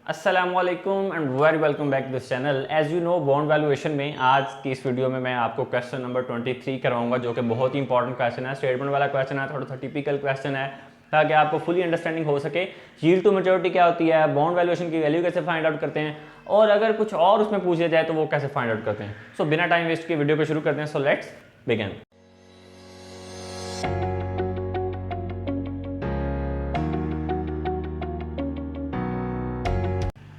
अस्सलामुअलैकुम and very welcome back to this channel. As you know bond valuation में आज की इस वीडियो में मैं आपको क्वेश्चन नंबर 23 करवाऊंगा, जो कि बहुत ही इंपॉर्टेंट क्वेश्चन है, स्टेटमेंट वाला क्वेश्चन है, थोड़ा सा टिपिकल क्वेश्चन है, ताकि आपको फुली अंडरस्टैंडिंग हो सके। यील्ड टू मैच्योरिटी क्या होती है, बॉन्ड वैल्यूएशन की वैल्यू कैसे फाइंड आउट करते हैं, और अगर कुछ और उसमें पूछा जाए तो वो कैसे फाइंड आउट करते हैं। सो बिना टाइम वेस्ट के वीडियो को शुरू करते हैं। So let's begin.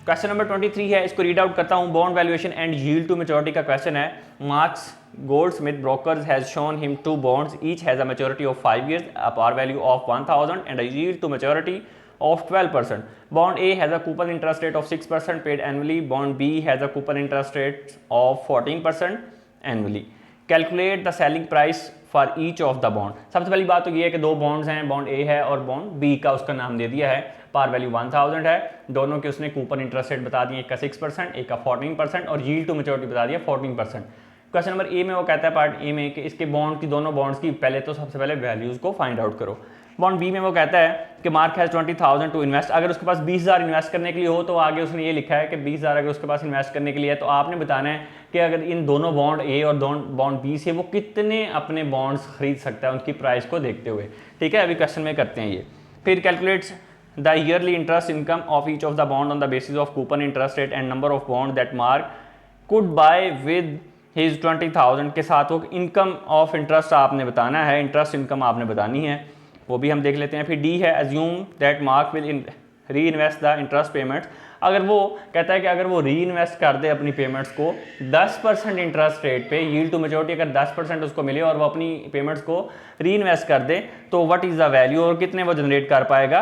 Question number 23 है, इसको रीड आउट करता हूं। Bond valuation and yield to maturity का क्वेश्चन है। Marks Goldsmith brokers has shown him two bonds, each has a maturity of 5 years, a par value of 1000 and a yield to maturity of 12%. Bond A has a coupon interest rate of 6% paid annually. Bond B has a coupon interest rate of 14% annually. Calculate the selling price for each of the bond. सबसे पहली बात तो ये है कि दो bonds हैं, bond ए है और बॉन्ड बी का उसका नाम दे दिया है। पार वैल्यू 1000 है, दोनों के उसने कूपन इंटरेस्ट रेट बता दिए, एक का 6% एक का 14% और यील्ड टू मैच्योरिटी बता दिया 14%। क्वेश्चन नंबर ए में वो कहता है पार्ट ए में कि इसके बॉन्ड की दोनों बॉन्ड्स की पहले तो सबसे पहले वैल्यूज को फाइंड आउट करो। बॉन्ड बी में वो कहता है कि मार्क हैज 20,000 टू इन्वेस्ट। अगर उसके पास 20,000 इन्वेस्ट करने के लिए हो तो आगे उसने ये लिखा है कि 20,000 अगर उसके पास इन्वेस्ट करने के लिए है तो आपने बताना है कि अगर इन दोनों बॉन्ड ए और बॉन्ड बी से वो कितने अपने बॉन्ड्स खरीद सकता है उनकी प्राइस को देखते हुए। ठीक है, अभी क्वेश्चन में करते हैं ये। फिर calculates the yearly interest income of each of the bond on the basis of coupon interest rate and number of bond that mark could bye with his 20,000 के साथ वो इनकम ऑफ इंटरेस्ट आपने बताना है, इंटरेस्ट इनकम आपने बतानी है, वो भी हम देख लेते हैं। फिर डी है, assume that mark will reinvest the interest payments. अगर वो कहता है कि अगर वो री इन्वेस्ट कर दे अपनी पेमेंट्स को 10% इंटरेस्ट रेट पे, यील्ड टू मैच्योरिटी अगर 10% उसको मिले और वो अपनी पेमेंट्स को री इन्वेस्ट कर दे तो व्हाट इज़ द वैल्यू, और कितने वो जनरेट कर पाएगा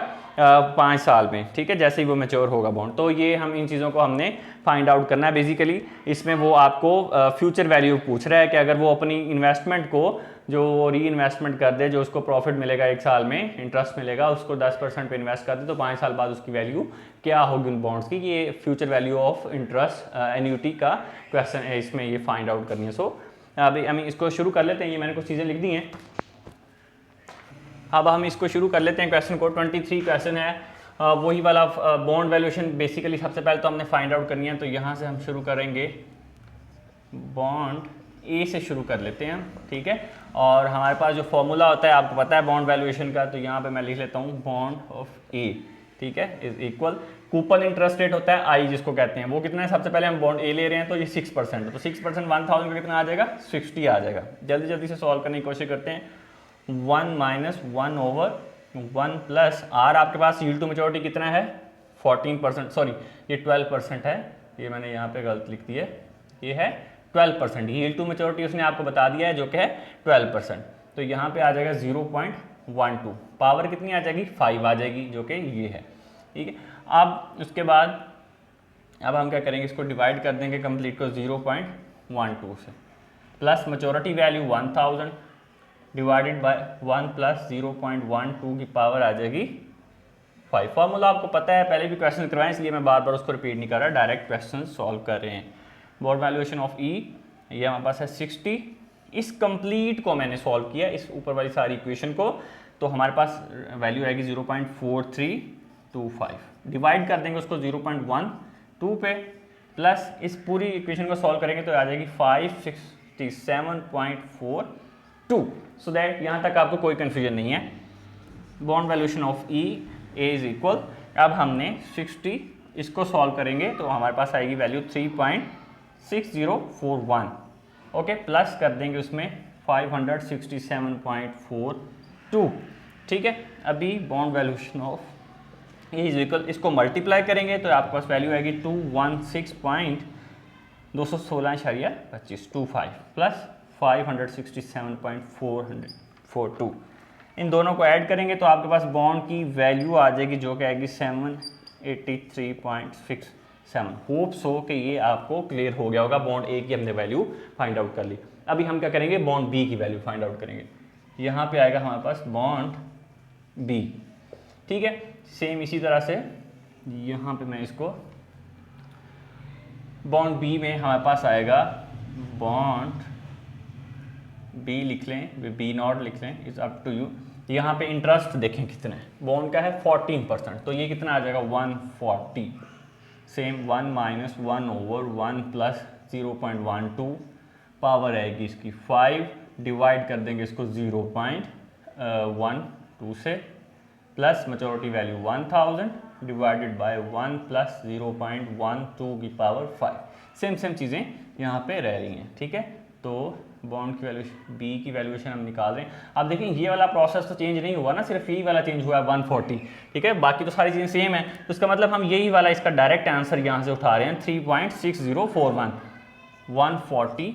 5 साल में। ठीक है, जैसे ही वो मैच्योर होगा बॉन्ड। तो ये हम इन चीज़ों को हमने फाइंड आउट करना है। बेसिकली इसमें वो आपको फ्यूचर वैल्यू पूछ रहा है कि अगर वो अपनी इन्वेस्टमेंट को जो री इन्वेस्टमेंट कर दे, जो उसको प्रॉफिट मिलेगा 1 साल में, इंटरेस्ट मिलेगा, उसको 10% पे इन्वेस्ट कर दे तो 5 साल बाद उसकी वैल्यू क्या होगी उन बॉन्ड्स की। ये future value of interest annuity का क्वेश्चन है, इसमें ये फाइंड आउट करनी है। सो अभी हम इसको शुरू कर लेते हैं। ये मैंने कुछ चीज़ें लिख दी हैं, अब हम इसको शुरू कर लेते हैं। क्वेश्चन को 23 क्वेश्चन है, वही वाला बॉन्ड वैल्यूएशन। बेसिकली सबसे पहले तो हमने फाइंड आउट करनी है, तो यहाँ से हम शुरू करेंगे, बॉन्ड ए से शुरू कर लेते हैं। ठीक है, और हमारे पास जो फॉर्मूला होता है आपको पता है बॉन्ड वैल्यूएशन का, तो यहाँ पे मैं लिख लेता हूँ बॉन्ड ऑफ ए, ठीक है, is equal coupon interest rate होता है आई जिसको कहते हैं, वो कितना है। सबसे पहले हम बॉन्ड ए ले रहे हैं तो ये 6% है, तो 6% 1000 का कितना आ जाएगा, 60 आ जाएगा। जल्दी जल्दी से सॉल्व करने की कोशिश करते हैं। 1 - 1/1 प्लस आर, आपके पास यील्ड टू मैच्योरिटी कितना है 14%, सॉरी ये 12% है, ये मैंने यहाँ पे गलत लिख दी है, ये है 12%। यील्ड टू मैच्योरिटी उसने आपको बता दिया है जो कि है 12%, तो यहाँ पे आ जाएगा 0.12, पावर कितनी आ जाएगी 5 आ जाएगी, जो कि ये है। ठीक है, अब उसके बाद अब हम क्या करेंगे, इसको डिवाइड कर देंगे कंप्लीट को 0.12 से, plus maturity value 1000 divided by 1 plus 0.12 की पावर आ जाएगी 5। फॉर्मूला आपको पता है, पहले भी क्वेश्चन करवाएं, इसलिए मैं बार बार उसको रिपीट नहीं कर रहा, डायरेक्ट क्वेश्चन सॉल्व कर रहे हैं। बॉन्ड वैल्यूएशन ऑफ ई, ये हमारे पास है 60। इस कंप्लीट को मैंने सॉल्व किया, इस ऊपर वाली सारी इक्वेशन को, तो हमारे पास वैल्यू आएगी 0.4325। डिवाइड कर देंगे उसको 0.12 पे, प्लस इस पूरी इक्वेशन को सॉल्व करेंगे तो आ जाएगी 567.42। सो दैट यहाँ तक आपको कोई कन्फ्यूजन नहीं है। Bond valuation of E is equal, अब हमने 60 इसको सॉल्व करेंगे तो हमारे पास आएगी वैल्यू 3.6041। ओके, प्लस कर देंगे उसमें 567.42। ठीक है, अभी bond valuation of A is equal, इसको मल्टीप्लाई करेंगे तो आपके पास वैल्यू आएगी 216.216.25 प्लस 567.442। इन दोनों को ऐड करेंगे तो आपके पास बॉन्ड की वैल्यू आ जाएगी जो कि आएगी 783.67। होप सो कि ये आपको क्लियर हो गया होगा। बॉन्ड ए की हमने वैल्यू फाइंड आउट कर ली। अभी हम क्या करेंगे, बॉन्ड बी की वैल्यू फाइंड आउट करेंगे। यहाँ पे आएगा हमारे पास बॉन्ड बी। ठीक है, सेम इसी तरह से यहाँ पे मैं इसको बॉन्ड बी में हमारे पास आएगा बॉन्ड बी लिख लें, बी नॉट लिख लें, इज अप टू यू। यहाँ पे इंटरेस्ट देखें कितना है, बॉन्ड का है 14%, तो ये कितना आ जाएगा 140। Same 1 minus 1 over 1 plus 0.12 power आएगी इसकी 5, डिवाइड कर देंगे इसको 0.12 से, plus maturity value 1000 divided by 1 plus 0.12 की पावर 5। सेम चीज़ें यहाँ पे रह रही हैं, ठीक है। तो बॉन्ड की वैल्यूशन, बी की वैल्यूएशन हम निकाल रहे हैं। अब देखें ये वाला प्रोसेस तो चेंज नहीं हुआ ना, सिर्फ यही वाला चेंज हुआ है 140, ठीक है, बाकी तो सारी चीज़ें सेम है। तो इसका मतलब हम यही वाला इसका डायरेक्ट आंसर यहाँ से उठा रहे हैं 3.6041 140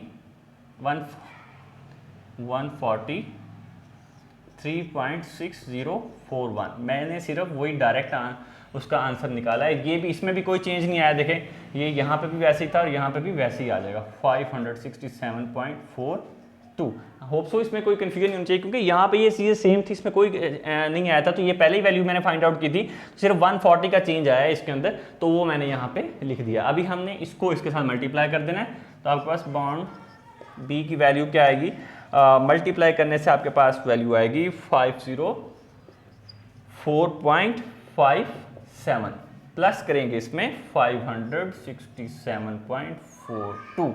3.6041। मैंने सिर्फ वही डायरेक्ट उसका आंसर निकाला है। ये भी, इसमें भी कोई चेंज नहीं आया, देखें ये यहाँ पे भी वैसे ही था और यहाँ पे भी वैसे ही आ जाएगा 567.42। होप सो इसमें कोई कन्फ्यूजन नहीं होनी चाहिए, क्योंकि यहाँ पे ये चीज़ें सेम थी, इसमें कोई नहीं आया था। तो ये पहले ही वैल्यू मैंने फाइंड आउट की थी, सिर्फ 140 का चेंज आया है इसके अंदर, तो वो मैंने यहाँ पे लिख दिया। अभी हमने इसको इसके साथ मल्टीप्लाई कर देना है, तो आपके पास बॉन्ड बी की वैल्यू क्या आएगी, मल्टीप्लाई करने से आपके पास वैल्यू आएगी 504.57, प्लस करेंगे इसमें 567.42,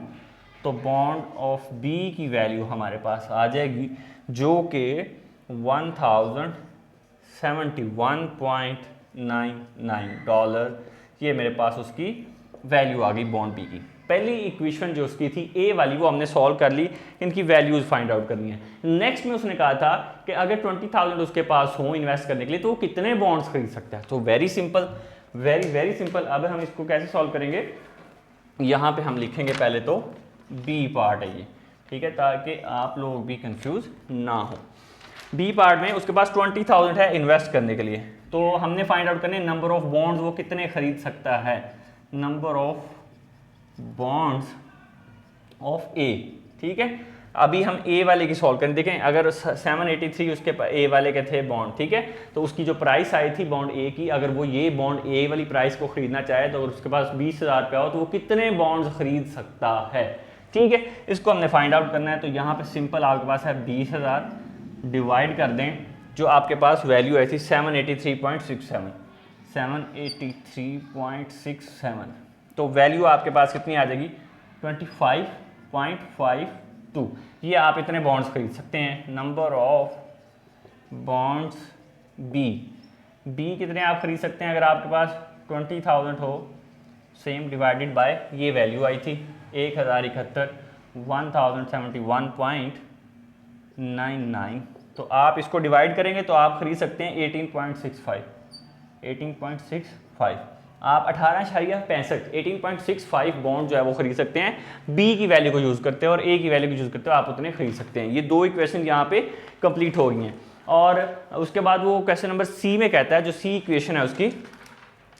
तो बॉन्ड ऑफ बी की वैल्यू हमारे पास आ जाएगी जो कि 1071.99 डॉलर। ये मेरे पास उसकी वैल्यू आ गई बॉन्ड बी की। पहली इक्वेशन जो उसकी थी ए वाली, वो हमने सॉल्व कर ली, इनकी वैल्यूज फाइंड आउट करनी है। नेक्स्ट में उसने कहा था कि अगर 20,000 उसके पास हो इन्वेस्ट करने के लिए, तो वो कितने बॉन्ड्स खरीद सकता है। तो वेरी सिंपल, वेरी सिंपल। अब हम इसको कैसे सॉल्व करेंगे, यहाँ पे हम लिखेंगे पहले तो बी पार्ट है ये, ठीक है, ताकि आप लोग भी कंफ्यूज ना हो। बी पार्ट में उसके पास 20,000 है इन्वेस्ट करने के लिए, तो हमने फाइंड आउट करने नंबर ऑफ बॉन्ड्स वो कितने खरीद सकता है, नंबर ऑफ बॉन्ड्स ऑफ ए, ठीक है। अभी हम ए वाले की सॉल्व करें। देखें अगर 783 उसके ए वाले के थे बॉन्ड, ठीक है, तो उसकी जो प्राइस आई थी बॉन्ड ए की, अगर वो ये बॉन्ड ए वाली प्राइस को खरीदना चाहे, तो अगर उसके पास 20,000 रुपया हो, तो वो कितने बॉन्ड्स खरीद सकता है, ठीक है। इसको हमने फाइंड आउट करना है। तो यहाँ पे सिंपल आपके पास है 20,000 डिवाइड कर दें जो आपके पास वैल्यू आई थी 783.67, तो वैल्यू आपके पास कितनी आ जाएगी 25.52। ये आप इतने बॉन्ड्स खरीद सकते हैं। नंबर ऑफ बॉन्ड्स बी कितने आप खरीद सकते हैं अगर आपके पास 20,000 हो, सेम डिवाइडेड बाय ये वैल्यू आई थी 1071 1071.99, तो आप इसको डिवाइड करेंगे तो आप खरीद सकते हैं 18.65। आप 18.65 बॉन्ड जो है वो खरीद सकते हैं, बी की वैल्यू को यूज़ करते हैं और ए की वैल्यू को यूज़ करते हो, आप उतने खरीद सकते हैं। ये दो इक्वेशन यहाँ पे कंप्लीट हो गई हैं। और उसके बाद वो क्वेश्चन नंबर सी में कहता है, जो सी इक्वेशन है उसकी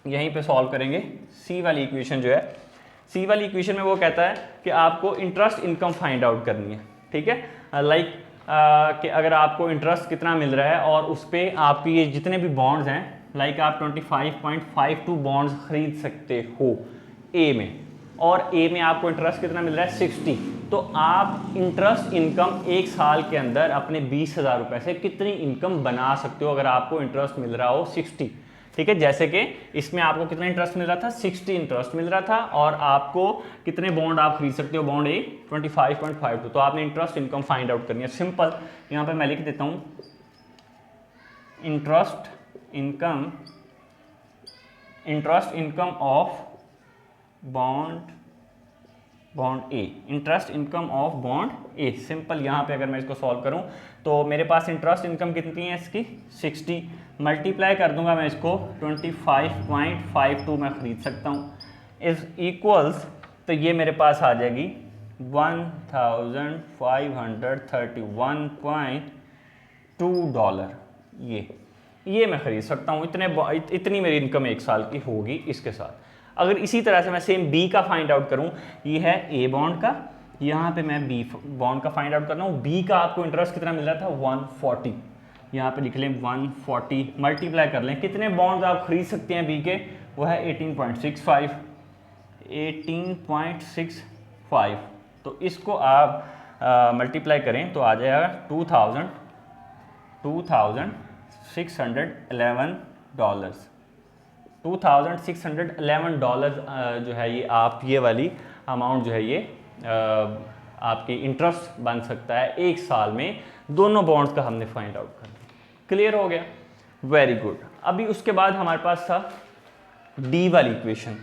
यहीं पे सॉल्व करेंगे। सी वाली इक्वेशन जो है, सी वाली इक्वेशन में वो कहता है कि आपको इंटरेस्ट इनकम फाइंड आउट करनी है, ठीक है। लाइक कि अगर आपको इंटरेस्ट कितना मिल रहा है और उस पर आपकी ये जितने भी बॉन्ड्स हैं, लाइक आप 25.52 बॉन्ड्स खरीद सकते हो ए में, और ए में आपको इंटरेस्ट कितना मिल रहा है 60, तो आप इंटरेस्ट इनकम एक साल के अंदर अपने 20,000 रुपये से कितनी इनकम बना सकते हो अगर आपको इंटरेस्ट मिल रहा हो 60, ठीक है। जैसे कि इसमें आपको कितना इंटरेस्ट मिल रहा था 60 इंटरेस्ट मिल रहा था, और आपको कितने बॉन्ड आप खरीद सकते हो, बॉन्ड ए 25.52, तो आपने इंटरेस्ट इनकम फाइंड आउट करनी है। सिंपल यहाँ पे मैं लिख देता हूँ interest income of bond A, interest income of bond A. Simple यहाँ पे अगर मैं इसको सॉल्व करूँ तो मेरे पास इंटरेस्ट इनकम कितनी है इसकी 60, मल्टीप्लाई कर दूंगा मैं इसको 25.52 में खरीद सकता हूँ, इज इक्वल्स, तो ये मेरे पास आ जाएगी 1531.2 डॉलर। ये मैं खरीद सकता हूँ, इतनी मेरी इनकम एक साल की होगी इसके साथ। अगर इसी तरह से मैं सेम बी का फाइंड आउट करूँ, ये है ए बॉन्ड का, यहाँ पे मैं बी बॉन्ड का फाइंड आउट कर रहा हूँ। बी का आपको इंटरेस्ट कितना मिल रहा था 140, यहाँ पे लिख लें 140, मल्टीप्लाई कर लें कितने बॉन्ड्स आप खरीद सकते हैं बी के, वो है 18.65। तो इसको आप मल्टीप्लाई करें तो आ जाएगा 2,611 डॉलर्स, $2,611 जो है ये आप ये वाली अमाउंट जो है ये आपकी इंटरेस्ट बन सकता है एक साल में। दोनों बॉन्ड्स का हमने फाइंड आउट कर दिया। क्लियर हो गया, वेरी गुड। अभी उसके बाद हमारे पास था डी वाली इक्वेशन।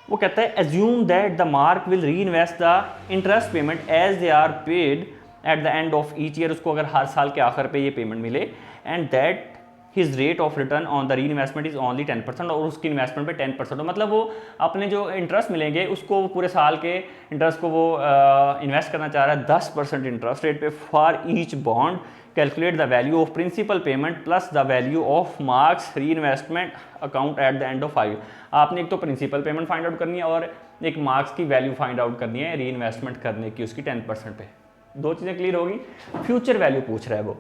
वो कहता है assume that the Mark will reinvest the interest payment as they are paid at the end of each year. उसको अगर हर साल के आखिर पे ये पेमेंट मिले, and that his rate of return on the री इन्वेस्टमेंट इज ओनली 10%, और उसकी इन्वेस्टमेंट पे 10%। मतलब वो अपने जो इंटरेस्ट मिलेंगे उसको पूरे साल के इंटरेस्ट को वो इन्वेस्ट करना चाह रहा है 10% इंटरेस्ट रेट पे for each bond. Calculate the value of principal payment plus the value of Mark's reinvestment account at the end of 5। आपने एक तो प्रिंसिपल पेमेंट फाइंड आउट करनी है और एक मार्क्स की वैल्यू फाइंड आउट करनी है री इन्वेस्टमेंट करने की उसकी 10% पे। दो चीज़ें क्लियर होगी। फ्यूचर वैल्यू पूछ रहा है वो,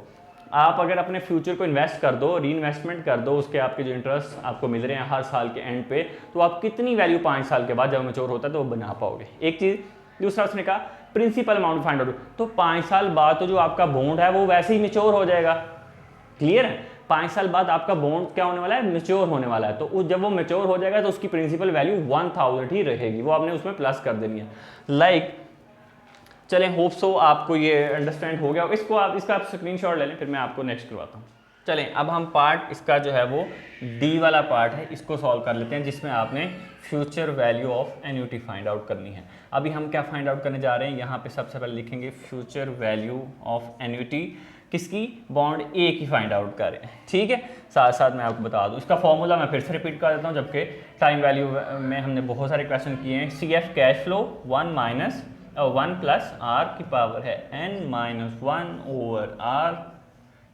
आप अगर अपने फ्यूचर को इन्वेस्ट कर दो, री इन्वेस्टमेंट कर दो, उसके आपके जो इंटरेस्ट आपको मिल रहे हैं हर साल के एंड पे, तो आप कितनी वैल्यू 5 साल के बाद जब मैच्योर होता है तो वो बना पाओगे। एक चीज़। दूसरा उसने कहा प्रिंसिपल अमाउंट फाइंड आउट, तो 5 साल बाद तो जो आपका बॉन्ड है वो वैसे ही मैच्योर हो जाएगा। क्लियर है, 5 साल बाद आपका बॉन्ड क्या होने वाला है, मैच्योर होने वाला है। तो जब वो मैच्योर हो जाएगा तो उसकी प्रिंसिपल वैल्यू 1000 ही रहेगी, वो आपने उसमें प्लस कर देनी है। लाइक चलें, होप सो आपको ये अंडरस्टैंड हो गया। इसको आप इसका आप स्क्रीनशॉट ले लें, फिर मैं आपको नेक्स्ट करवाता हूँ। चलें, अब हम पार्ट इसका जो है वो डी वाला पार्ट है, इसको सॉल्व कर लेते हैं, जिसमें आपने future value of annuity find out करनी है। अभी हम क्या फाइंड आउट करने जा रहे हैं, यहाँ पे सबसे पहले लिखेंगे फ्यूचर वैल्यू ऑफ एन्युटी किसकी, बॉन्ड ए की फाइंड आउट कर रहे हैं। ठीक है, साथ साथ मैं आपको बता दूँ इसका फॉर्मूला मैं फिर से रिपीट कर देता हूँ, जबकि टाइम वैल्यू में हमने बहुत सारे क्वेश्चन किए हैं। CF cash flow 1 plus r की पावर है n-1/r।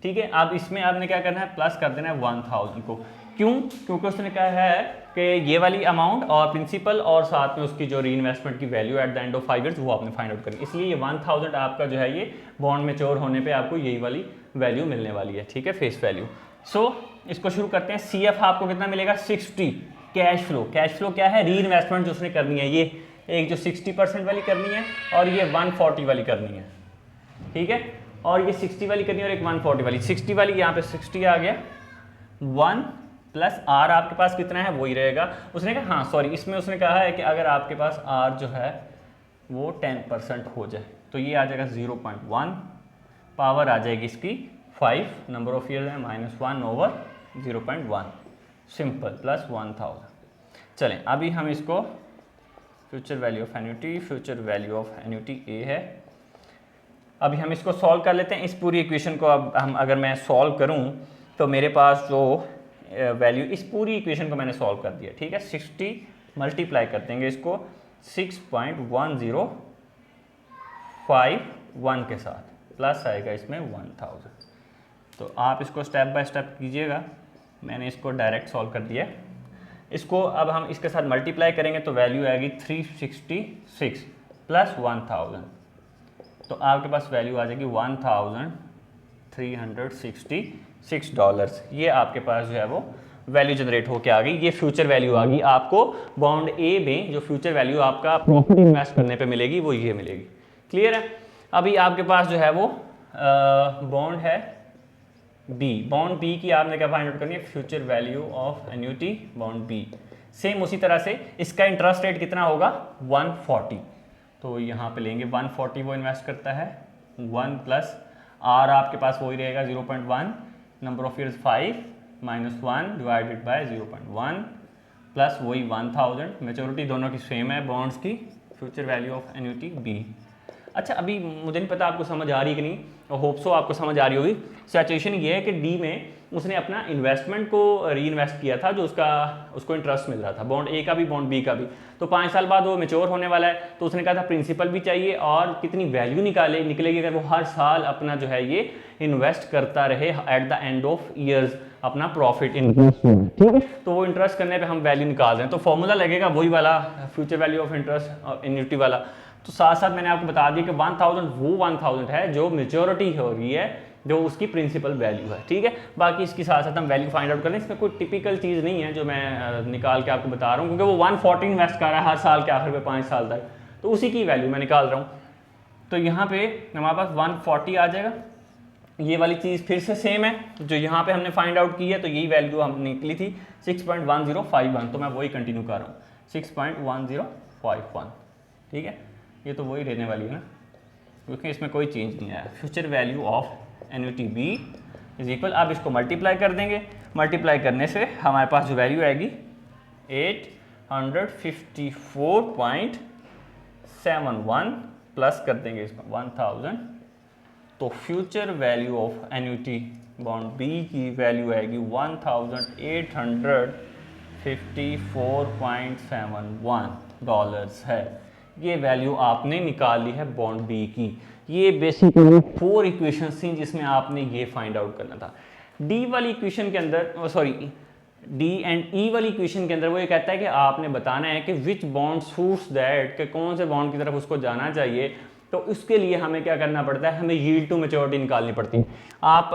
ठीक है, अब इसमें आपने क्या करना है, प्लस कर देना है 1000 को। क्यों? क्योंकि उसने कहा है कि ये वाली अमाउंट और प्रिंसिपल और साथ में उसकी जो री इन्वेस्टमेंट की value eight the end of 5 years वो आपने फाइंड आउट करनी, इसलिए ये 1000 आपका जो है ये बॉन्ड मैच्योर होने पे आपको यही वाली वैल्यू मिलने वाली है। ठीक है, फेस वैल्यू। सो इसको शुरू करते हैं। CF आपको कितना मिलेगा, 60। कैश फ्लो, कैश फ्लो क्या है, री इन्वेस्टमेंट जो उसने करनी है, ये एक जो 60% वाली करनी है और ये 140 वाली करनी है। ठीक है, और ये 60 वाली करनी है और एक 140 वाली। 60 वाली यहाँ पे 60 आ गया, 1 प्लस आर आपके पास कितना है वही रहेगा। उसने कहा हाँ सॉरी, इसमें उसने कहा है कि अगर आपके पास आर जो है वो 10% हो जाए तो ये आ जाएगा 0.1, पावर आ जाएगी इसकी 5, नंबर ऑफ ईयर है -1/0.1, सिंपल, प्लस 1000। चलें, अभी हम इसको future value of annuity, future value of annuity ए है। अभी हम इसको सॉल्व कर लेते हैं। इस पूरी इक्वेशन को अब हम अगर मैं सॉल्व करूं तो मेरे पास जो वैल्यू, इस पूरी इक्वेशन को मैंने सॉल्व कर दिया। ठीक है, 60 मल्टीप्लाई कर देंगे इसको 6.1051 के साथ, प्लस आएगा इसमें 1000। तो आप इसको स्टेप बाय स्टेप कीजिएगा, मैंने इसको डायरेक्ट सॉल्व कर दिया। इसको अब हम इसके साथ मल्टीप्लाई करेंगे तो वैल्यू आएगी 366 प्लस 1000, तो आपके पास वैल्यू आ जाएगी $1366। ये आपके पास जो है वो वैल्यू जनरेट होके आ गई। ये फ्यूचर वैल्यू आ गई आपको बॉन्ड ए में, जो फ्यूचर वैल्यू आपका प्रॉफिट इन्वेस्ट करने पे मिलेगी वो ये मिलेगी। क्लियर है। अभी आपके पास जो है वो बॉन्ड है बी, बॉन्ड बी की आपने क्या फाइंड आउट करनी है, future value of annuity bond B. Same उसी तरह से इसका इंटरेस्ट रेट कितना होगा, 140, तो यहाँ पे लेंगे 140 वो इन्वेस्ट करता है, 1 प्लस आर आपके पास वही रहेगा 0.1, number of years 5 -1 divided by 0.1 plus वही 1000। मेच्योरिटी दोनों की सेम है बॉन्ड्स की, future value of annuity B. अच्छा, अभी मुझे नहीं पता आपको समझ आ रही कि नहीं, और होप सो आपको समझ आ रही होगी। सिचुएशन ये है कि डी में उसने अपना इन्वेस्टमेंट को री इन्वेस्ट किया था, जो उसको इंटरेस्ट मिल रहा था, बॉन्ड ए का भी बॉन्ड बी का भी। तो 5 साल बाद वो मैच्योर होने वाला है, तो उसने कहा था प्रिंसिपल भी चाहिए और कितनी वैल्यू निकलेगी अगर वो हर साल अपना जो है ये इन्वेस्ट करता रहे eight the end of years अपना प्रॉफिट इंटरेस्ट। ठीक है, तो वो इंटरेस्ट करने पे हम वैल्यू निकाल रहे हैं, तो फॉर्मूला लगेगा वही वाला future value of interest annuity वाला। तो साथ साथ मैंने आपको बता दिया कि 1000 वो 1000 है जो मेच्योरिटी हो रही है, जो उसकी प्रिंसिपल वैल्यू है। ठीक है, बाकी इसके साथ साथ हम वैल्यू फाइंड आउट कर लें। इसमें कोई टिपिकल चीज़ नहीं है जो मैं निकाल के आपको बता रहा हूँ, क्योंकि वो 140 इन्वेस्ट कर रहा है हर साल के आखिर में 5 साल तक, तो उसी की वैल्यू मैं निकाल रहा हूँ। तो यहाँ पे हमारे पास 140 आ जाएगा ये वाली चीज़ फिर से सेम है, जो यहाँ पे हमने फाइंड आउट की है, तो यही वैल्यू हमने निकली थी 6.1051, तो मैं वही कंटिन्यू कर रहा हूँ 6.1051, ठीक है। ये तो वही रहने वाली है ना, क्योंकि इसमें कोई चेंज नहीं आया। Future value of annuity B is equal, अब इसको मल्टीप्लाई कर देंगे, मल्टीप्लाई करने से हमारे पास जो वैल्यू आएगी 854.71 प्लस कर देंगे इसमें 1000, तो future value of annuity bond B की वैल्यू आएगी 1854.71 डॉलर्स है। ये वैल्यू आपने निकाल ली है बॉन्ड बी की। ये बेसिकली 4 इक्वेशंस थी जिसमें आपने ये फाइंड आउट करना था। डी वाली इक्वेशन के अंदर, सॉरी डी एंड ई वाली इक्वेशन के अंदर वो ये कहता है कि आपने बताना है कि विच बॉन्ड सूट्स दैट, कि कौन से बॉन्ड की तरफ उसको जाना चाहिए। तो उसके लिए हमें क्या करना पड़ता है, हमें यील्ड टू मैच्योरिटी निकालनी पड़ती है। आप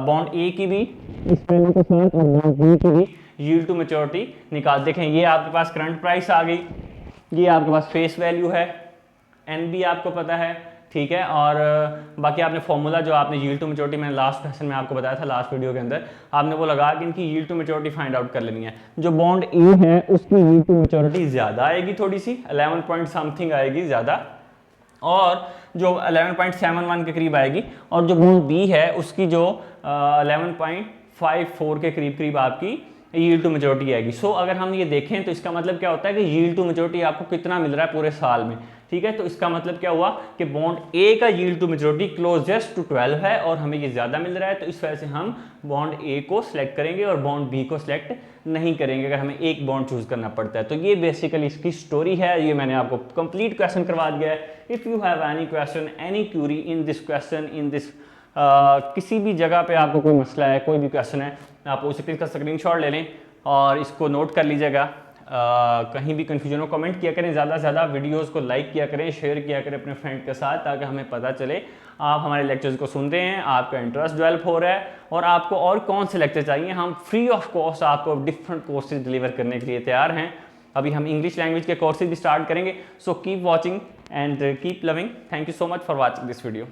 बॉन्ड ए की भी इस वैल्यू के साथ और बॉन्ड बी की भी यील्ड टू मैच्योरिटी निकाल, देखें ये आपके पास करंट प्राइस आ गई, ये आपके पास फेस वैल्यू है, एन बी आपको पता है, ठीक है। और बाकी आपने फॉर्मूला जो आपने यील्ड टू मैच्योरिटी, मैंने लास्ट क्वेश्चन में आपको बताया था, लास्ट वीडियो के अंदर आपने वो लगा कि इनकी yield to maturity find out कर लेनी है। जो बॉन्ड ए है उसकी यील्ड टू मैच्योरिटी ज़्यादा आएगी, थोड़ी सी 11 पॉइंट समथिंग आएगी ज़्यादा, और जो 11.71 के करीब आएगी, और जो बॉन्ड बी है उसकी जो 11.54 के करीब आपकी यील्ड टू मैच्योरिटी आएगी। सो अगर हम ये देखें तो इसका मतलब क्या होता है कि यील्ड टू मैच्योरिटी आपको कितना मिल रहा है पूरे साल में, ठीक है। तो इसका मतलब क्या हुआ कि बॉन्ड ए का yield to maturity closest to 12 है और हमें ये ज़्यादा मिल रहा है, तो इस वजह से हम बॉन्ड ए को सिलेक्ट करेंगे और बॉन्ड बी को सिलेक्ट नहीं करेंगे अगर हमें एक बॉन्ड चूज करना पड़ता है। तो ये बेसिकली इसकी स्टोरी है, ये मैंने आपको कंप्लीट क्वेश्चन करवा दिया है। If you have any question, any Curie in this question, in this किसी भी जगह पे आपको कोई मसला है, कोई भी क्वेश्चन है, आप उसे इसका स्क्रीनशॉट ले लें और इसको नोट कर लीजिएगा। कहीं भी कन्फ्यूजन हो कमेंट किया करें, ज़्यादा से ज़्यादा वीडियोस को लाइक किया करें, शेयर किया करें अपने फ्रेंड के साथ, ताकि हमें पता चले आप हमारे लेक्चर्स को सुनते हैं, आपका इंटरेस्ट डेवलप हो रहा है और आपको और कौन से लेक्चर चाहिए। हम फ्री ऑफ कॉस्ट आपको डिफरेंट कोर्सेज डिलीवर करने के लिए तैयार हैं। अभी हम इंग्लिश लैंग्वेज के कोर्सेज भी स्टार्ट करेंगे। So keep watching and keep loving. Thank you so much for watching this video.